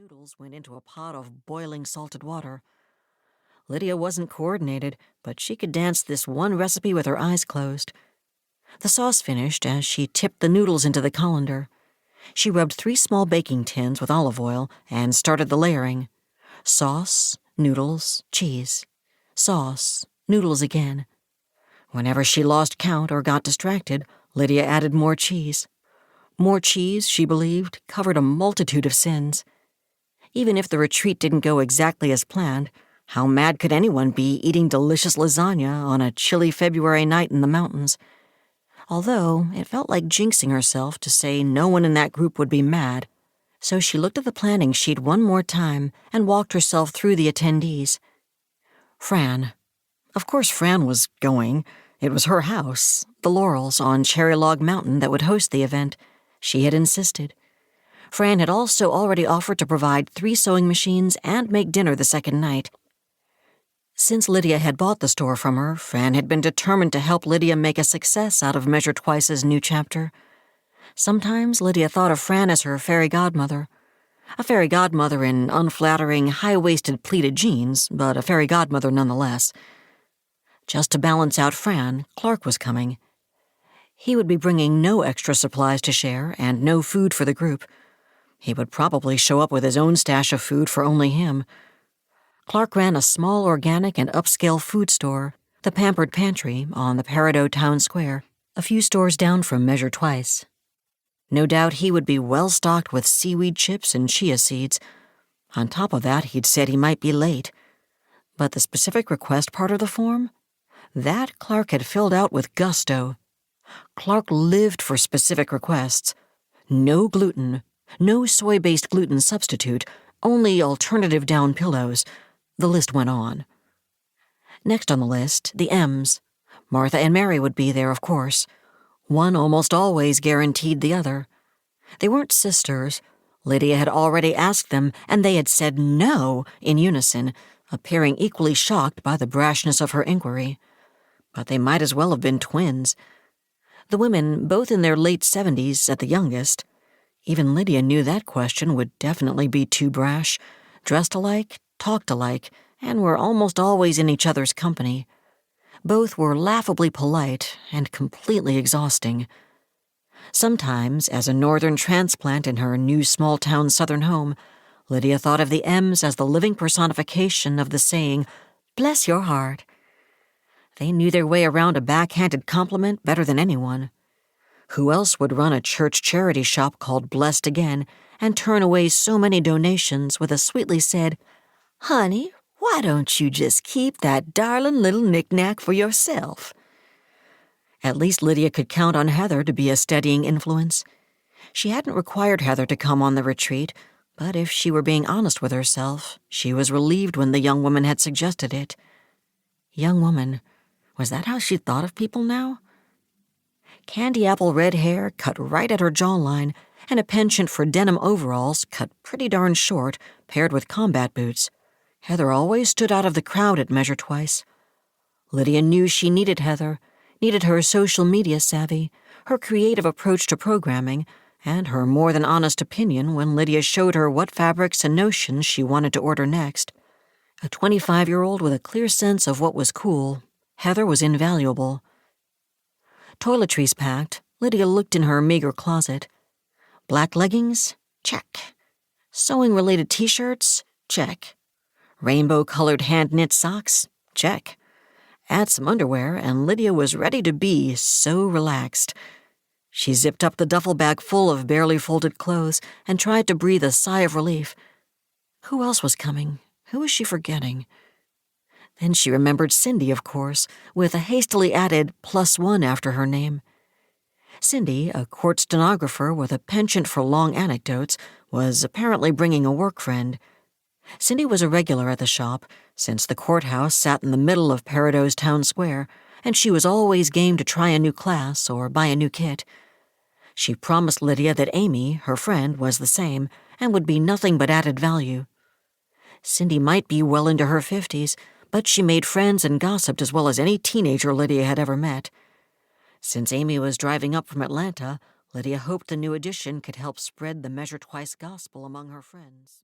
noodles went into a pot of boiling salted water. Lydia wasn't coordinated, but she could dance this one recipe with her eyes closed. The sauce finished as she tipped the noodles into the colander. She rubbed 3 small baking tins with olive oil and started the layering. Sauce, noodles, cheese. Sauce, noodles again. Whenever she lost count or got distracted, Lydia added more cheese. More cheese, she believed, covered a multitude of sins. Even if the retreat didn't go exactly as planned, how mad could anyone be eating delicious lasagna on a chilly February night in the mountains? Although it felt like jinxing herself to say no one in that group would be mad, so she looked at the planning sheet one more time and walked herself through the attendees. Fran. Of course Fran was going. It was her house, the Laurels on Cherry Log Mountain, that would host the event. She had insisted. Fran had also already offered to provide 3 sewing machines and make dinner the second night. Since Lydia had bought the store from her, Fran had been determined to help Lydia make a success out of Measure Twice's new chapter. Sometimes Lydia thought of Fran as her fairy godmother. A fairy godmother in unflattering, high-waisted pleated jeans, but a fairy godmother nonetheless. Just to balance out Fran, Clark was coming. He would be bringing no extra supplies to share and no food for the group. He would probably show up with his own stash of food for only him. Clark ran a small organic and upscale food store, the Pampered Pantry, on the Peridot town square, a few stores down from Measure Twice. No doubt he would be well-stocked with seaweed chips and chia seeds. On top of that, he'd said he might be late. But the specific request part of the form? That Clark had filled out with gusto. Clark lived for specific requests. No gluten, no soy-based gluten substitute, only alternative down pillows. The list went on. Next on the list, the M's. Martha and Mary would be there, of course. One almost always guaranteed the other. They weren't sisters. Lydia had already asked them, and they had said no in unison, appearing equally shocked by the brashness of her inquiry. But they might as well have been twins. The women, both in their late 70s at the youngest. Even Lydia knew that question would definitely be too brash. Dressed alike, talked alike, and were almost always in each other's company. Both were laughably polite and completely exhausting. Sometimes, as a northern transplant in her new small-town southern home, Lydia thought of the M's as the living personification of the saying, "Bless your heart." They knew their way around a backhanded compliment better than anyone. Who else would run a church charity shop called Blessed Again and turn away so many donations with a sweetly said, "Honey, why don't you just keep that darling little knick-knack for yourself?" At least Lydia could count on Heather to be a steadying influence. She hadn't required Heather to come on the retreat, but if she were being honest with herself, she was relieved when the young woman had suggested it. Young woman, was that how she thought of people now? Candy apple red hair cut right at her jawline, and a penchant for denim overalls cut pretty darn short, paired with combat boots. Heather always stood out of the crowd at Measure Twice. Lydia knew she needed Heather, needed her social media savvy, her creative approach to programming, and her more than honest opinion when Lydia showed her what fabrics and notions she wanted to order next. A 25-year-old with a clear sense of what was cool, Heather was invaluable. Toiletries packed, Lydia looked in her meager closet. Black leggings? Check. Sewing-related t-shirts? Check. Rainbow-colored hand-knit socks? Check. Add some underwear, and Lydia was ready to be so relaxed. She zipped up the duffel bag full of barely folded clothes and tried to breathe a sigh of relief. Who else was coming? Who was she forgetting? Then she remembered Cindy, of course, with a hastily added +1 after her name. Cindy, a court stenographer with a penchant for long anecdotes, was apparently bringing a work friend. Cindy was a regular at the shop, since the courthouse sat in the middle of Peridot's town square, and she was always game to try a new class or buy a new kit. She promised Lydia that Amy, her friend, was the same, and would be nothing but added value. Cindy might be well into her 50s, but she made friends and gossiped as well as any teenager Lydia had ever met. Since Amy was driving up from Atlanta, Lydia hoped the new addition could help spread the Measure Twice gospel among her friends.